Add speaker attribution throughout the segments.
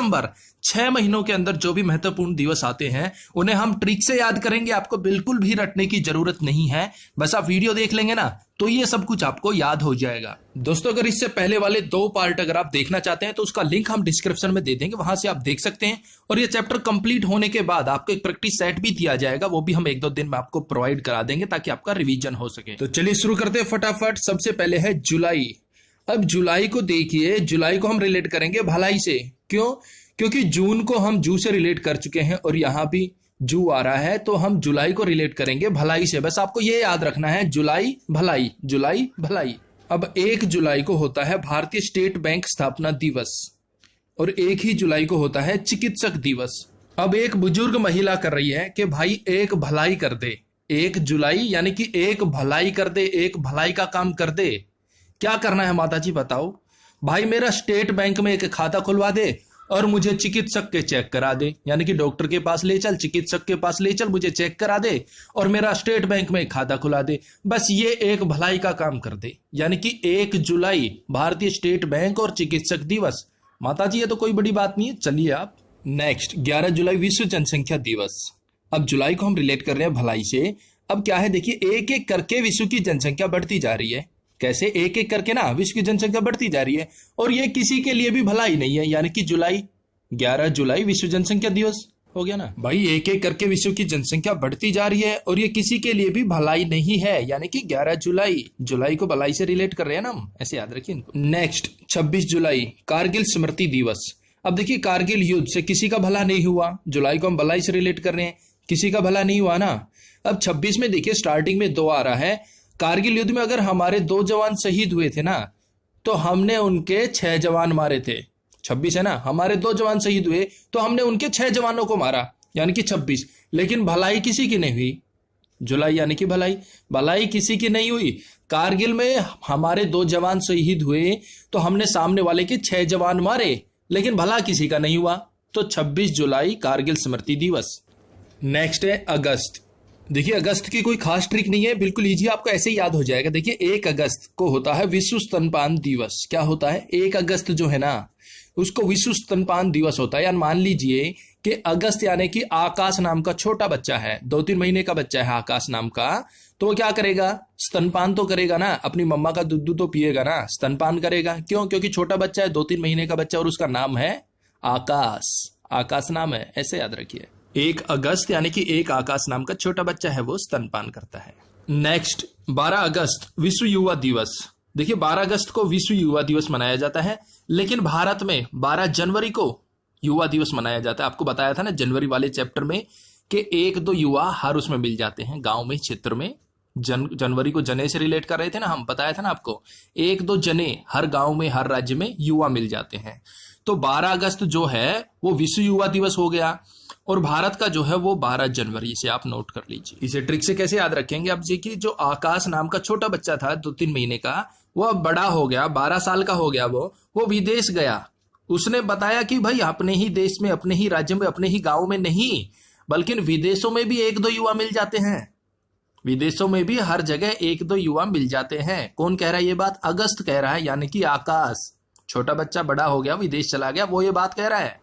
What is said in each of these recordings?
Speaker 1: सितंबर। 6 महीनों के अंदर जो भी महत्वपूर्ण दिवस आते हैं उन्हें हम ट्रिक से याद करेंगे। आपको बिल्कुल भी रटने की जरूरत नहीं है, बस आप वीडियो देख लेंगे ना तो ये सब कुछ आपको याद हो जाएगा। दोस्तों अगर इससे पहले वाले 2 पार्ट अगर आप देखना चाहते हैं तो उसका लिंक हम डिस्क्रिप्शन में दे देंगे, वहां से आप देख सकते हैं। और ये चैप्टर कंप्लीट होने के बाद आपको एक प्रैक्टिस सेट भी दिया जाएगा, वो भी हम 1-2 दिन में आपको प्रोवाइड करा देंगे ताकि आपका रिवीजन हो सके। तो चलिए शुरू करते हैं फटाफट। सबसे पहले है जुलाई। अब जुलाई को देखिए, जुलाई को हम रिलेट करेंगे भलाई से। क्यों? क्योंकि जून को हम जू से रिलेट कर चुके हैं और यहां भी जू आ रहा है, तो हम जुलाई को रिलेट करेंगे भलाई से। बस आपको ये याद रखना है, जुलाई भलाई, जुलाई भलाई। अब 1 जुलाई को होता है भारतीय स्टेट बैंक स्थापना दिवस और 1 ही जुलाई को होता है चिकित्सक दिवस। अब एक बुजुर्ग महिला कर रही है कि भाई एक भलाई कर दे। 1 जुलाई यानी कि एक भलाई कर दे, एक भलाई का काम कर दे। क्या करना है माता जी बताओ? भाई मेरा स्टेट बैंक में एक खाता खुलवा दे और मुझे चिकित्सक के चेक करा दे, यानी कि डॉक्टर के पास ले चल, चिकित्सक के पास ले चल, मुझे चेक करा दे और मेरा स्टेट बैंक में खाता खुला दे। बस ये एक भलाई का काम कर दे, यानी कि 1 जुलाई भारतीय स्टेट बैंक और चिकित्सक दिवस। माता जी ये तो कोई बड़ी बात नहीं है। चलिए आप नेक्स्ट 11 जुलाई विश्व जनसंख्या दिवस। अब जुलाई को हम रिलेट कर रहे हैं भलाई से। अब क्या है देखिए, एक एक करके विश्व की जनसंख्या बढ़ती जा रही है। कैसे? एक एक करके ना विश्व की जनसंख्या बढ़ती जा रही है और ये किसी के लिए भी भलाई नहीं है, यानी कि जुलाई 11 जुलाई विश्व जनसंख्या दिवस हो गया ना भाई। एक एक करके विश्व की जनसंख्या बढ़ती जा रही है और ये किसी के लिए भी भलाई नहीं है, यानी कि 11 जुलाई। जुलाई को भलाई से रिलेट कर रहे हैं ना हम, ऐसे याद रखिए इनको। नेक्स्ट 26 जुलाई कारगिल स्मृति दिवस। अब देखिए कारगिल युद्ध से किसी का भला नहीं हुआ, जुलाई को हम भलाई से रिलेट कर रहे हैं, किसी का भला नहीं हुआ ना। अब 26 में देखिए स्टार्टिंग में 2 आ रहा है। कारगिल युद्ध में अगर हमारे 2 जवान शहीद हुए थे ना तो हमने उनके 6 जवान मारे थे। 26 है ना, हमारे 2 जवान शहीद हुए तो हमने उनके 6 जवानों को मारा, यानी कि 26। लेकिन भलाई किसी की नहीं हुई। जुलाई यानी कि भलाई, भलाई किसी की नहीं हुई। कारगिल में हमारे 2 जवान शहीद हुए तो हमने सामने वाले के 6 जवान मारे, लेकिन भला किसी का नहीं हुआ। तो 26 जुलाई कारगिल स्मृति दिवस। नेक्स्ट है अगस्त। देखिए अगस्त की कोई खास ट्रिक नहीं है, बिल्कुल इजी, आपको ऐसे ही याद हो जाएगा। देखिए 1 अगस्त को होता है विश्व स्तनपान दिवस। क्या होता है? 1 अगस्त जो है ना उसको विश्व स्तनपान दिवस होता है। यानी मान लीजिए कि अगस्त यानी कि आकाश नाम का छोटा बच्चा है, 2-3 महीने का बच्चा है आकाश नाम का, तो वो क्या करेगा? स्तनपान तो करेगा ना, अपनी मम्मा का दूध तो पिएगा ना, स्तनपान करेगा। क्यों? क्योंकि छोटा बच्चा है, 2-3 महीने का बच्चा और उसका नाम है आकाश। आकाश नाम है, ऐसे याद रखिए। 1 अगस्त यानी कि 1 आकाश नाम का छोटा बच्चा है वो स्तनपान करता है। नेक्स्ट 12 अगस्त विश्व युवा दिवस। देखिए 12 अगस्त को विश्व युवा दिवस मनाया जाता है, लेकिन भारत में 12 जनवरी को युवा दिवस मनाया जाता है। आपको बताया था ना जनवरी वाले चैप्टर में कि 1-2 युवा हर उसमें मिल जाते हैं, गांव में, क्षेत्र में। जनवरी को जने से रिलेट कर रहे थे ना हम, बताया था ना आपको। 1-2 जने हर गांव में, हर राज्य में युवा मिल जाते हैं। तो 12 अगस्त जो है वो विश्व युवा दिवस हो गया और भारत का जो है वो 12 जनवरी से आप नोट कर लीजिए। इसे ट्रिक से कैसे याद रखेंगे? अब देखिए जो आकाश नाम का छोटा बच्चा था 2-3 महीने का, वो अब बड़ा हो गया, 12 साल का हो गया, वो विदेश गया। उसने बताया कि भाई अपने ही देश में, अपने ही राज्य में, अपने ही गांव में नहीं, बल्कि विदेशों में भी 1-2 युवा मिल जाते हैं। विदेशों में भी हर जगह 1-2 युवा मिल जाते हैं। कौन कह रहा है ये बात? अगस्त कह रहा है, यानी कि आकाश। छोटा बच्चा बड़ा हो गया, विदेश चला गया, वो ये बात कह रहा है।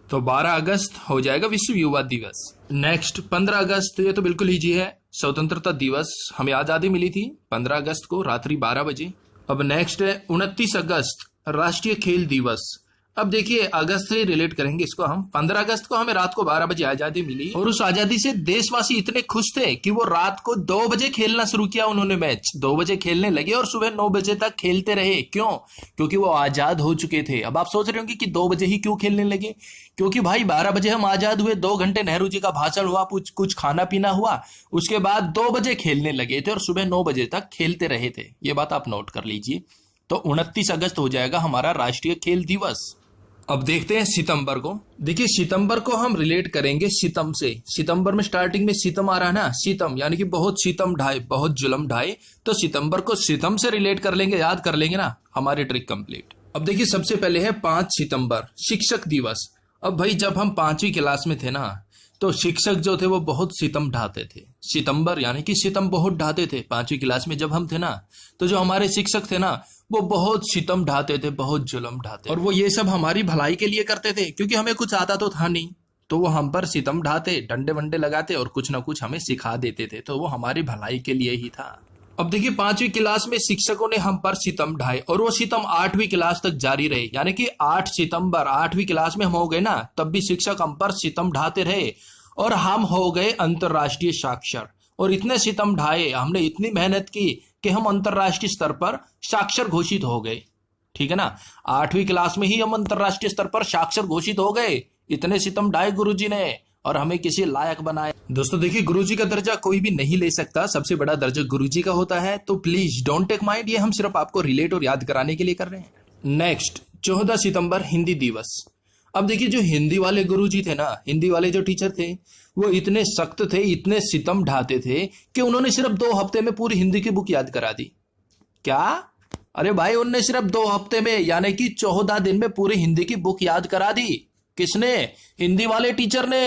Speaker 1: तो 12 अगस्त हो जाएगा विश्व युवा दिवस। नेक्स्ट 15 अगस्त, ये तो बिल्कुल इजी है, स्वतंत्रता दिवस। हमें आजादी मिली थी 15 अगस्त को रात्रि 12 बजे। अब नेक्स्ट है 29 अगस्त राष्ट्रीय खेल दिवस। अब देखिए अगस्त से रिलेट करेंगे इसको हम। 15 अगस्त को हमें रात को 12 बजे आजादी मिली और उस आजादी से देशवासी इतने खुश थे कि वो रात को 2 बजे खेलना शुरू किया। उन्होंने मैच 2 बजे खेलने लगे और सुबह 9 बजे तक खेलते रहे। क्यों? क्योंकि वो आजाद हो चुके थे। अब आप सोच रहे होंगे कि 2 बजे ही क्यों खेलने लगे? क्योंकि भाई 12 बजे हम आजाद हुए, 2 घंटे नेहरू जी का भाषण हुआ, कुछ खाना पीना हुआ, उसके बाद 2 बजे खेलने लगे थे और सुबह 9 बजे तक खेलते रहे थे। ये बात आप नोट कर लीजिए। तो 29 अगस्त हो जाएगा हमारा राष्ट्रीय खेल दिवस। अब देखते हैं सितंबर को। देखिए सितंबर को हम रिलेट करेंगे सितम से। सितंबर में स्टार्टिंग में सितम आ रहा है ना, सितम यानी कि बहुत सितम ढाए, बहुत जुल्म ढाए। तो सितंबर को सितम से रिलेट कर लेंगे, याद कर लेंगे ना, हमारी ट्रिक कंप्लीट। अब देखिए सबसे पहले है 5 सितंबर शिक्षक दिवस। अब भाई जब हम 5वीं क्लास में थे ना तो शिक्षक जो थे वो बहुत सितम ढाते थे। सितंबर यानी कि सितम बहुत ढाते थे। 5वीं क्लास में जब हम थे ना तो जो हमारे शिक्षक थे ना वो बहुत सितम ढाते थे, बहुत जुल्म ढाते, और वो ये सब हमारी भलाई के लिए करते थे, क्योंकि हमें कुछ आता तो था नहीं, तो वो हम पर सितम ढाते, डंडे वंडे लगाते और कुछ ना कुछ हमें सिखा देते थे, तो वो हमारी भलाई के लिए ही था। अब देखिए 5वीं क्लास में शिक्षकों ने हम पर सितम ढाए और वो सितम 8वीं क्लास तक जारी रहे, यानी कि 8 सितंबर 8वीं क्लास में हम हो गए ना, तब भी शिक्षक हम पर सितम ढाते रहे और हम हो गए अंतर्राष्ट्रीय साक्षर। और इतने सितम ढाए, हमने इतनी मेहनत की कि हम अंतर्राष्ट्रीय स्तर पर साक्षर घोषित हो गए। ठीक है ना, 8वीं क्लास में ही हम अंतर्राष्ट्रीय स्तर पर साक्षर घोषित हो गए। इतने सितम ढाए गुरुजी ने और हमें किसी लायक बनाया। दोस्तों देखिए, गुरुजी का दर्जा कोई भी नहीं ले सकता, सबसे बड़ा दर्जा गुरुजी का होता है, तो प्लीज डोंट टेक माइंड, ये हम सिर्फ आपको रिलेट और याद कराने के लिए कर रहे हैं। नेक्स्ट 14 सितंबर हिंदी दिवस। अब देखिए जो हिंदी वाले गुरुजी थे ना, हिंदी वाले जो टीचर थे, वो इतने सख्त थे, इतने सितम ढाते थे कि उन्होंने सिर्फ 2 हफ्ते में पूरी हिंदी की बुक याद करा दी। क्या? अरे भाई, उन्होंने सिर्फ 2 हफ्ते में यानी कि 14 दिन में पूरी हिंदी की बुक याद करा दी। किसने? हिंदी वाले टीचर ने।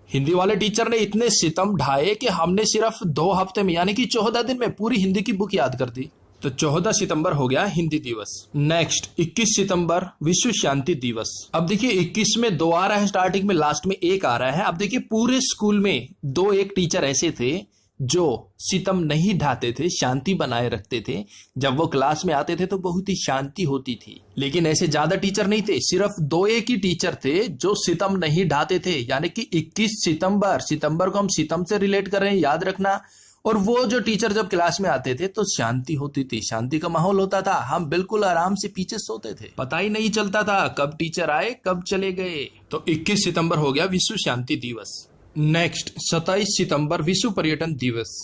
Speaker 1: हिंदी वाले टीचर ने इतने सितम ढाए कि हमने सिर्फ 2 हफ्ते में यानी कि 14 दिन में पूरी हिंदी की बुक याद कर दी। तो 14 सितंबर हो गया हिंदी दिवस। नेक्स्ट 21 सितंबर विश्व शांति दिवस। अब देखिए 21 में 2 आ रहा है स्टार्टिंग में, लास्ट में 1 आ रहा है। अब देखिए पूरे स्कूल में 2-1 टीचर ऐसे थे जो सितम नहीं ढाते थे, शांति बनाए रखते थे। जब वो क्लास में आते थे तो बहुत ही शांति होती थी, लेकिन ऐसे ज्यादा टीचर नहीं थे, सिर्फ 2-1 ही टीचर थे जो सितम नहीं ढाते थे। यानी कि 21 सितंबर को हम सितम से रिलेट कर रहे हैं, याद रखना। और वो जो टीचर जब क्लास में आते थे तो शांति होती थी, शांति का माहौल होता था, हम बिल्कुल आराम से पीछे सोते थे, पता ही नहीं चलता था कब टीचर आए कब चले गए। तो 21 सितंबर हो गया विश्व शांति दिवस। नेक्स्ट 27 सितंबर विश्व पर्यटन दिवस।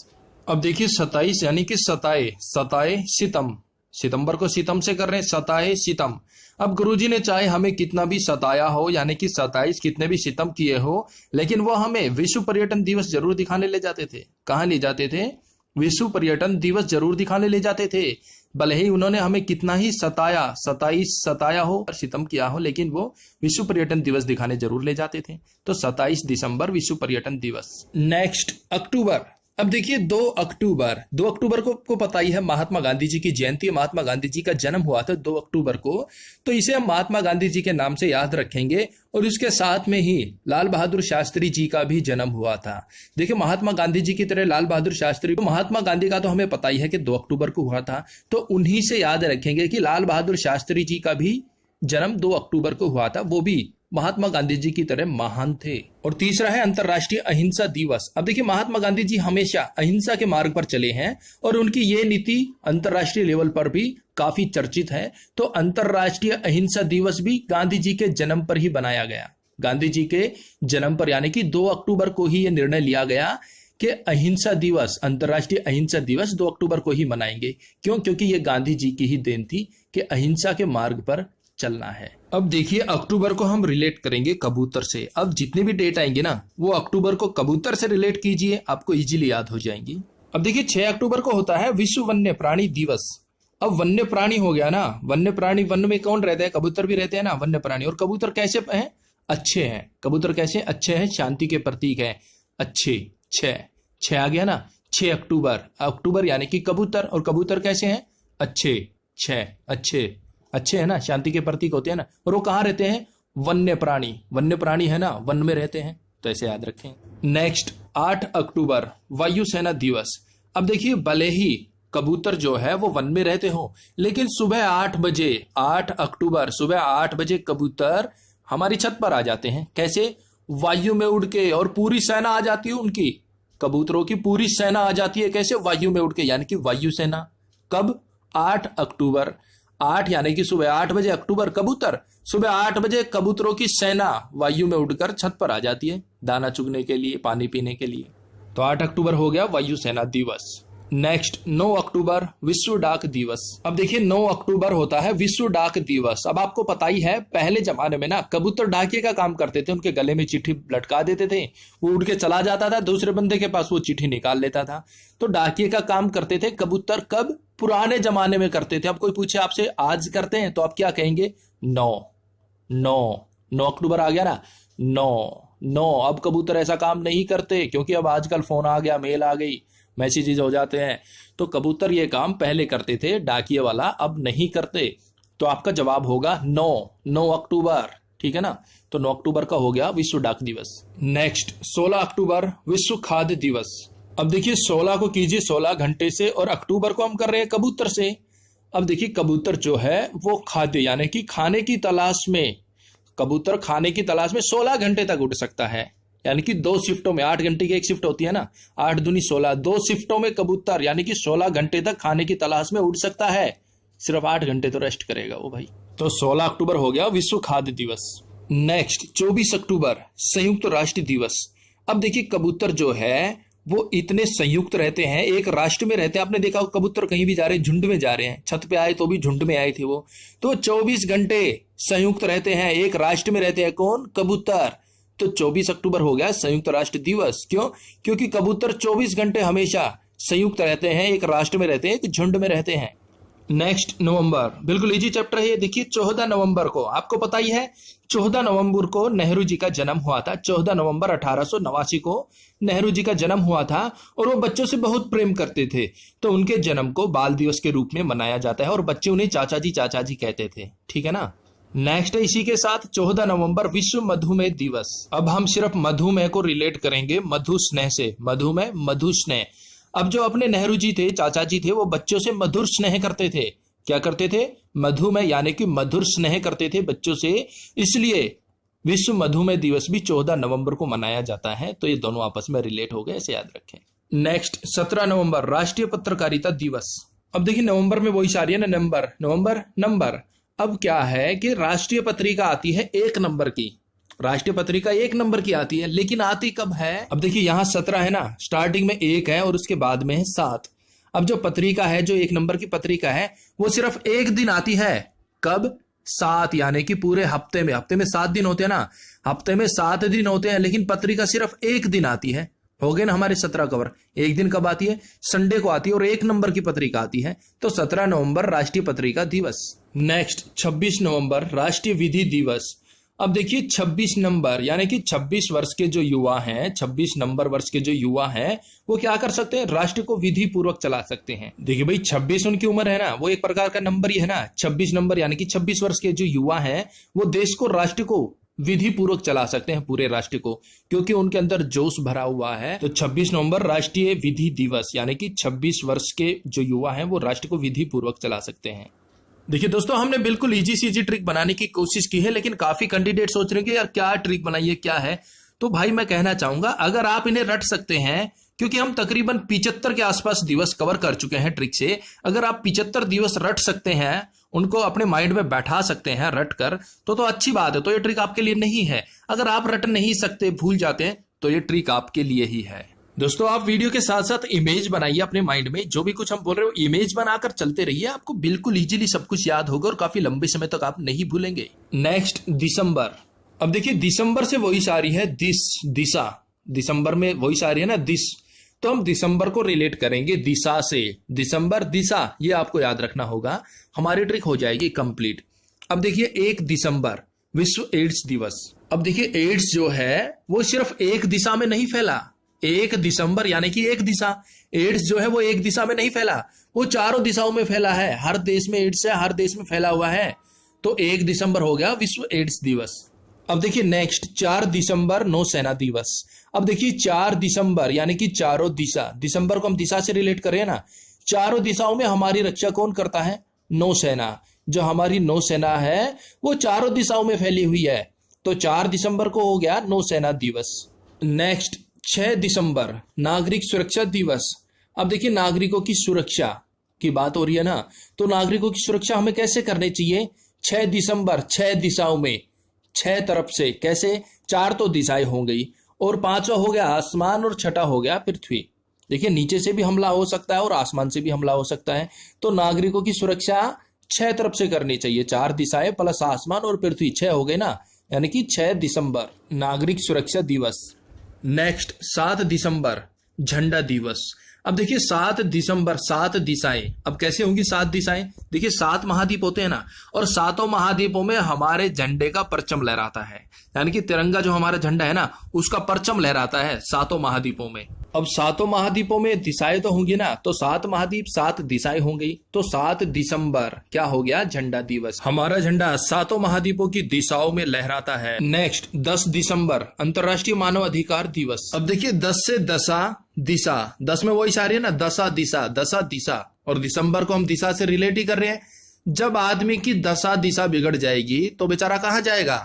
Speaker 1: अब देखिए 27 यानी कि सताए सितम, सितंबर को सितम से कर रहे हैं, सताए सितम। अब गुरुजी ने चाहे हमें कितना भी सताया हो, यानी कि 27 कितने भी सितम किए हो, लेकिन वो हमें विश्व पर्यटन दिवस जरूर दिखाने ले जाते थे। कहाँ ले जाते थे? विश्व पर्यटन दिवस जरूर दिखाने ले जाते थे। भले ही उन्होंने हमें कितना ही सताया हो, सितम किया हो, लेकिन वो विश्व पर्यटन दिवस दिखाने जरूर ले जाते थे। तो 27 दिसंबर विश्व पर्यटन दिवस। नेक्स्ट अक्टूबर। अब देखिए 2 अक्टूबर को पता ही है महात्मा गांधी जी की जयंती, महात्मा गांधी जी का जन्म हुआ था 2 अक्टूबर को, तो इसे हम महात्मा गांधी जी के नाम से याद रखेंगे। और उसके साथ में ही लाल बहादुर शास्त्री जी का भी जन्म हुआ था। देखिए महात्मा गांधी जी की तरह लाल बहादुर शास्त्री, तो महात्मा गांधी का तो हमें पता ही है कि 2 अक्टूबर को हुआ था, तो उन्हीं से याद रखेंगे कि लाल बहादुर शास्त्री जी का भी जन्म 2 अक्टूबर को हुआ था, वो भी महात्मा गांधी जी की तरह महान थे। और तीसरा है अंतर्राष्ट्रीय अहिंसा दिवस। अब देखिए महात्मा गांधी जी हमेशा अहिंसा के मार्ग पर चले हैं और उनकी ये नीति अंतर्राष्ट्रीय लेवल पर भी काफी चर्चित है। तो अंतर्राष्ट्रीय अहिंसा दिवस भी गांधी जी के जन्म पर ही बनाया गया। गांधी जी के जन्म पर यानी कि 2 अक्टूबर को ही यह निर्णय लिया गया कि अहिंसा दिवस, अंतर्राष्ट्रीय अहिंसा दिवस 2 अक्टूबर को ही मनाएंगे। क्यों? क्योंकि ये गांधी जी की ही देन थी कि अहिंसा के मार्ग पर चलना है। अब देखिए अक्टूबर को हम रिलेट करेंगे कबूतर से। अब जितने भी डेट आएंगे ना, वो अक्टूबर को कबूतर से रिलेट कीजिए, आपको इजीली याद हो जाएंगी। अब देखिए 6 अक्टूबर को होता है विश्व वन्य प्राणी दिवस। अब वन्य प्राणी हो गया ना, वन्य प्राणी, वन में कौन रहते हैं? कबूतर भी रहते हैं ना, वन्य प्राणी। और कबूतर कैसे हैं? अच्छे हैं। कबूतर कैसे अच्छे हैं? शांति के प्रतीक है, अच्छे। 6 आ गया ना, 6 अक्टूबर यानी कि कबूतर। और कबूतर कैसे हैं? अच्छे। 6 अच्छे है ना, शांति के प्रतीक होते हैं ना। और वो कहाँ रहते हैं? वन्य प्राणी है ना, वन में रहते हैं, तो ऐसे याद रखें। नेक्स्ट 8 अक्टूबर वायुसेना दिवस। अब देखिए भले ही कबूतर जो है वो वन में रहते हो, लेकिन सुबह 8 बजे 8 अक्टूबर सुबह 8 बजे कबूतर हमारी छत पर आ जाते हैं। कैसे? वायु में उड़ के, और पूरी सेना आ जाती है उनकी, कबूतरों की पूरी सेना आ जाती है। कैसे? वायु में उड़ के, यानी कि वायुसेना। कब? 8 अक्टूबर। 8 यानी कि सुबह 8 बजे अक्टूबर, कबूतर सुबह 8 बजे कबूतरों की सेना वायु में उड़कर छत पर आ जाती है दाना चुगने के लिए, पानी पीने के लिए। तो 8 अक्टूबर हो गया वायुसेना दिवस। नेक्स्ट 9 अक्टूबर विश्व डाक दिवस। अब देखिए 9 अक्टूबर होता है विश्व डाक दिवस। अब आपको पता ही है पहले जमाने में ना कबूतर डाकिए का काम करते थे, उनके गले में चिट्ठी लटका देते थे, वो उड़ के चला जाता था, दूसरे बंदे के पास वो चिट्ठी निकाल लेता था। तो डाकिए का काम करते थे कबूतर। कब? पुराने जमाने में करते थे। अब कोई पूछे आपसे आज करते हैं तो आप क्या कहेंगे? 9 अक्टूबर आ गया ना, 9। अब कबूतर ऐसा काम नहीं करते, क्योंकि अब आजकल फोन आ गया, मेल आ गई, मैसेजेस हो जाते हैं। तो कबूतर ये काम पहले करते थे, डाकिए वाला अब नहीं करते। तो आपका जवाब होगा 9 अक्टूबर, ठीक है ना। तो 9 अक्टूबर का हो गया विश्व डाक दिवस। नेक्स्ट 16 अक्टूबर विश्व खाद्य दिवस। अब देखिए 16 को कीजिए 16 घंटे से और अक्टूबर को हम कर रहे हैं कबूतर से। अब देखिए कबूतर जो है वो खाद्य यानी कि खाने की तलाश में, कबूतर खाने की तलाश में 16 घंटे तक उड़ सकता है। यानी कि 2 शिफ्टों में, 8 घंटे की एक शिफ्ट होती है ना, 8 दूनी 16, 2 शिफ्टों में कबूतर यानी कि 16 घंटे तक खाने की तलाश में उड़ सकता है। सिर्फ 8 घंटे तो रेस्ट करेगा वो भाई। तो 16 अक्टूबर हो गया विश्व खाद्य दिवस। नेक्स्ट 24 अक्टूबर संयुक्त राष्ट्र दिवस। अब देखिए कबूतर जो है वो इतने संयुक्त रहते हैं, एक राष्ट्र में रहते हैं। आपने देखा कबूतर कहीं भी जा रहे हैं, झुंड में जा रहे हैं, छत पे आए तो भी झुंड में आए थे वो। तो 24 घंटे संयुक्त रहते हैं, एक राष्ट्र में रहते हैं। कौन? कबूतर। तो 24 अक्टूबर हो गया संयुक्त राष्ट्र दिवस। क्यों? क्योंकि कबूतर 24 घंटे हमेशा संयुक्त रहते हैं, एक राष्ट्र में रहते हैं, एक झुंड में रहते हैं। नेक्स्ट नवंबर, बिल्कुल इजी चैप्टर है। देखिए 14 नवंबर को, आपको पता ही है 14 नवंबर को नेहरू जी का जन्म हुआ था। 14 नवंबर 1889 को नेहरू जी का जन्म हुआ था और वो बच्चों से बहुत प्रेम करते थे। तो उनके जन्म को बाल दिवस के रूप में मनाया जाता है और बच्चे उन्हें चाचा जी कहते थे, ठीक है ना। नेक्स्ट इसी के साथ 14 नवंबर विश्व मधुमेह दिवस। अब हम सिर्फ मधुमेह को रिलेट करेंगे मधु स्नेह से। मधुमेह, मधु स्नेह। अब जो अपने नेहरू जी थे, चाचा जी थे, वो बच्चों से मधुर स्नेह करते थे। क्या करते थे? मधुमेह यानी कि मधुर स्नेह करते थे बच्चों से, इसलिए विश्व मधुमेह दिवस भी 14 नवंबर को मनाया जाता है। तो ये दोनों आपस में रिलेट हो गए, ऐसे याद रखें। नेक्स्ट 17 नवंबर राष्ट्रीय पत्रकारिता दिवस। अब देखिए नवंबर में वही आ रही है ना, नंबर। अब क्या है कि राष्ट्रीय पत्रिका आती है 1 नंबर की, राष्ट्रीय पत्रिका 1 नंबर की आती है, लेकिन आती कब है? अब देखिए यहाँ 17 है ना, स्टार्टिंग में 1 है और उसके बाद में है 7। अब जो पत्रिका है, जो 1 नंबर की पत्रिका है, वो सिर्फ 1 दिन आती है। कब? 7, यानी कि पूरे हफ्ते में 7 दिन होते हैं ना, हफ्ते में 7 दिन होते हैं, लेकिन पत्रिका सिर्फ 1 दिन आती है। हो गए ना हमारे 17 कवर। एक दिन कब आती है? संडे को आती है और 1 नंबर की पत्रिका आती है। तो 17 नवंबर राष्ट्रीय पत्रिका दिवस। नेक्स्ट 26 नवंबर राष्ट्रीय विधि दिवस। अब देखिए 26 नंबर यानी कि 26 वर्ष के जो युवा हैं, 26 नंबर वर्ष के जो युवा हैं, वो क्या कर सकते हैं? राष्ट्र को विधि पूर्वक चला सकते हैं। देखिए भाई 26 उनकी उम्र है ना, वो एक प्रकार का नंबर ही है ना। 26 नंबर यानी कि 26 वर्ष के जो युवा हैं, वो देश को, राष्ट्र को विधि पूर्वक चला सकते हैं, पूरे राष्ट्र को, क्योंकि उनके अंदर जोश भरा हुआ है। तो 26 नवंबर राष्ट्रीय विधि दिवस यानी कि 26 वर्ष के जो युवा हैं वो राष्ट्र को विधि पूर्वक चला सकते हैं। देखिए दोस्तों, हमने बिल्कुल इजी सी ट्रिक बनाने की कोशिश की है, लेकिन काफी कैंडिडेट सोच रहे हैं कि यार क्या ट्रिक बनाइए, क्या है। तो भाई मैं कहना चाहूंगा, अगर आप इन्हें रट सकते हैं, क्योंकि हम तकरीबन 75 के आसपास दिवस कवर कर चुके हैं ट्रिक से, अगर आप 75 दिवस रट सकते हैं, उनको अपने माइंड में बैठा सकते हैं रट कर, तो अच्छी बात है। तो ये ट्रिक आपके लिए नहीं है। अगर आप रट नहीं सकते, भूल जाते हैं, तो ये ट्रिक आपके लिए ही है। दोस्तों आप वीडियो के साथ साथ इमेज बनाइए अपने माइंड में, जो भी कुछ हम बोल रहे हो इमेज बनाकर चलते रहिए, आपको बिल्कुल इजीली सब कुछ याद होगा और काफी लंबे समय तक आप नहीं भूलेंगे। नेक्स्ट दिसंबर। अब देखिए दिसंबर से वही आ रही है दिशा। दिसंबर में वही आ रही है ना, दिस। तो हम दिसंबर को रिलेट करेंगे दिशा से। दिसंबर, दिशा, ये आपको याद रखना होगा, हमारी ट्रिक हो जाएगी कंप्लीट। अब देखिए 1 दिसंबर विश्व एड्स दिवस। अब देखिए एड्स जो है वो सिर्फ एक दिशा में नहीं फैला। 1 दिसंबर यानी कि एक दिशा। एड्स जो है वो एक दिशा में नहीं फैला, वो चारों दिशाओं में फैला है। हर देश में एड्स है, हर देश में फैला हुआ है। तो 1 दिसंबर हो गया विश्व एड्स दिवस। अब देखिए नेक्स्ट 4 दिसंबर नौसेना दिवस। अब देखिए 4 दिसंबर यानी कि चारों दिशा। दिसंबर को हम दिशा से रिलेट कर रहे हैं ना, चारों दिशाओं में हमारी रक्षा कौन करता है? नौसेना। जो हमारी नौसेना है वो चारों दिशाओं में फैली हुई है। तो 4 दिसंबर को हो गया नौसेना दिवस। नेक्स्ट 6 दिसंबर नागरिक सुरक्षा दिवस। अब देखिए नागरिकों की सुरक्षा की बात हो रही है ना, तो नागरिकों की सुरक्षा हमें कैसे करनी चाहिए? 6 दिसंबर 6 दिशाओं में, 6 तरफ से। कैसे? 4 तो दिशाएं हो गई और 5वां हो गया आसमान और 6ठा हो गया पृथ्वी। देखिए नीचे से भी हमला हो सकता है और आसमान से भी हमला हो सकता है। तो नागरिकों की सुरक्षा 6 तरफ से करनी चाहिए, 4 दिशाएं प्लस आसमान और पृथ्वी, 6 हो गए ना, यानी कि 6 दिसंबर नागरिक सुरक्षा दिवस। नेक्स्ट 7 दिसंबर झंडा दिवस। अब देखिए 7 दिसंबर 7 दिशाएं। अब कैसे होंगी 7 दिशाएं? देखिए 7 महाद्वीप होते हैं ना, और 7 महाद्वीपों में हमारे झंडे का परचम लहराता है, यानी कि तिरंगा जो हमारा झंडा है ना, उसका परचम लहराता है 7 महाद्वीपों में। अब सातों महाद्वीपों में दिशाएं तो होंगी ना, तो 7 महाद्वीप 7 दिशाएं होंगी, तो 7 दिसंबर क्या हो गया, झंडा दिवस। हमारा झंडा सातों महाद्वीपों की दिशाओं में लहराता है। नेक्स्ट 10 दिसंबर अंतर्राष्ट्रीय मानव अधिकार दिवस। अब देखिए 10 से दशा दिशा, 10 में वही सारी है ना, दशा दिशा, और दिसंबर को हम दिशा से रिलेट ही कर रहे हैं। जब आदमी की दशा दिशा बिगड़ जाएगी तो बेचारा कहाँ जाएगा,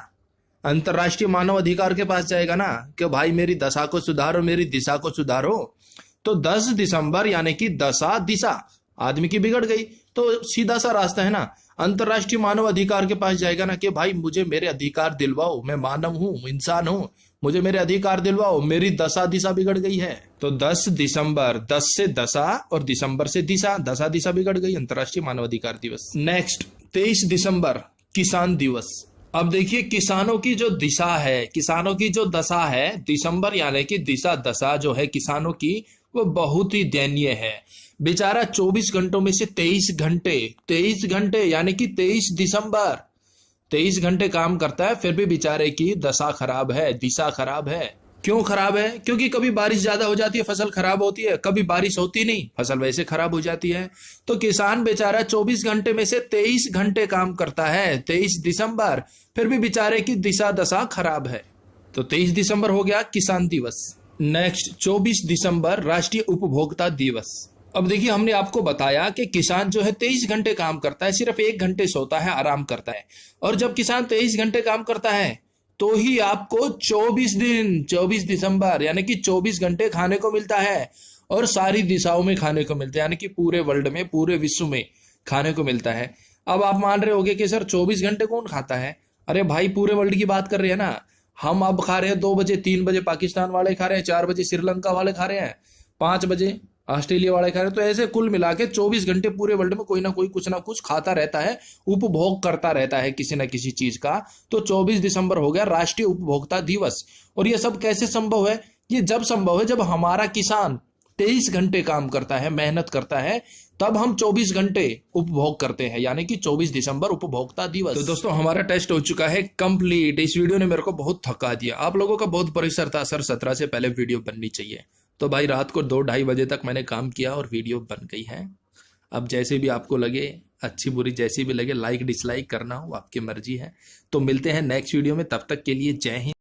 Speaker 1: अंतर्राष्ट्रीय मानव अधिकार के पास जाएगा ना, कि भाई मेरी दशा को सुधारो, मेरी दिशा को सुधारो। तो 10 दिसंबर यानी कि दशा दिशा आदमी की बिगड़ गई, तो सीधा सा रास्ता है ना, अंतर्राष्ट्रीय मानव अधिकार के पास जाएगा ना, कि भाई मुझे मेरे अधिकार दिलवाओ, मैं मानव हूं, इंसान हूं, मुझे मेरे अधिकार दिलवाओ, मेरी दशा दिशा बिगड़ गई है। तो 10 दिसंबर, 10 से दशा और दिसंबर से दिशा, दशा दिशा बिगड़ गई, अंतर्राष्ट्रीय मानव अधिकार दिवस। नेक्स्ट 23 दिसंबर किसान दिवस। अब देखिए किसानों की जो दिशा है, किसानों की जो दशा है, दिसंबर यानी कि दिशा दशा जो है किसानों की, वो बहुत ही दयनीय है। बेचारा 24 घंटों में से 23 घंटे यानी कि 23 दिसंबर 23 घंटे काम करता है, फिर भी बेचारे की दशा खराब है, दिशा खराब है। क्यों खराब है? क्योंकि कभी बारिश ज्यादा हो जाती है, फसल खराब होती है, कभी बारिश होती नहीं, फसल वैसे खराब हो जाती है। तो किसान बेचारा 24 घंटे में से 23 घंटे काम करता है, 23 दिसंबर, फिर भी बेचारे की दिशा दशा खराब है। तो 23 दिसंबर हो गया किसान दिवस। नेक्स्ट 24 दिसंबर राष्ट्रीय उपभोक्ता दिवस। अब देखिए हमने आपको बताया कि किसान जो है 23 घंटे काम करता है, सिर्फ 1 घंटे सोता है, आराम करता है। और जब किसान 23 घंटे काम करता है तो ही आपको 24 दिसंबर यानी कि 24 घंटे खाने को मिलता है, और सारी दिशाओं में खाने को मिलता है, यानी कि पूरे वर्ल्ड में, पूरे विश्व में खाने को मिलता है। अब आप मान रहे होंगे कि सर 24 घंटे कौन खाता है? अरे भाई पूरे वर्ल्ड की बात कर रहे हैं ना हम। अब खा रहे हैं 2 बजे, 3 बजे पाकिस्तान वाले खा रहे हैं, 4 बजे श्रीलंका वाले खा रहे हैं, 5 बजे ऑस्ट्रेलिया वाले खा रहे हैं। तो ऐसे कुल मिला के 24 घंटे पूरे वर्ल्ड में कोई ना कोई कुछ ना कुछ खाता रहता है, उपभोग करता रहता है किसी ना किसी चीज का। तो 24 दिसंबर हो गया राष्ट्रीय उपभोक्ता दिवस। और ये सब कैसे संभव है? ये जब संभव है जब हमारा किसान 23 घंटे काम करता है, मेहनत करता है, तब हम 24 घंटे उपभोग करते हैं, यानी कि 24 दिसंबर उपभोक्ता दिवस। तो दोस्तों हमारा टेस्ट हो चुका है कंप्लीट। इस वीडियो ने मेरे को बहुत थका दिया। आप लोगों का बहुत परिश्रम था, सर 17 से पहले वीडियो बननी चाहिए। तो भाई रात को 2-2:30 बजे तक मैंने काम किया और वीडियो बन गई है। अब जैसे भी आपको लगे, अच्छी बुरी जैसी भी लगे, लाइक डिसलाइक करना हो आपकी मर्जी है। तो मिलते हैं नेक्स्ट वीडियो में, तब तक के लिए जय हिंद।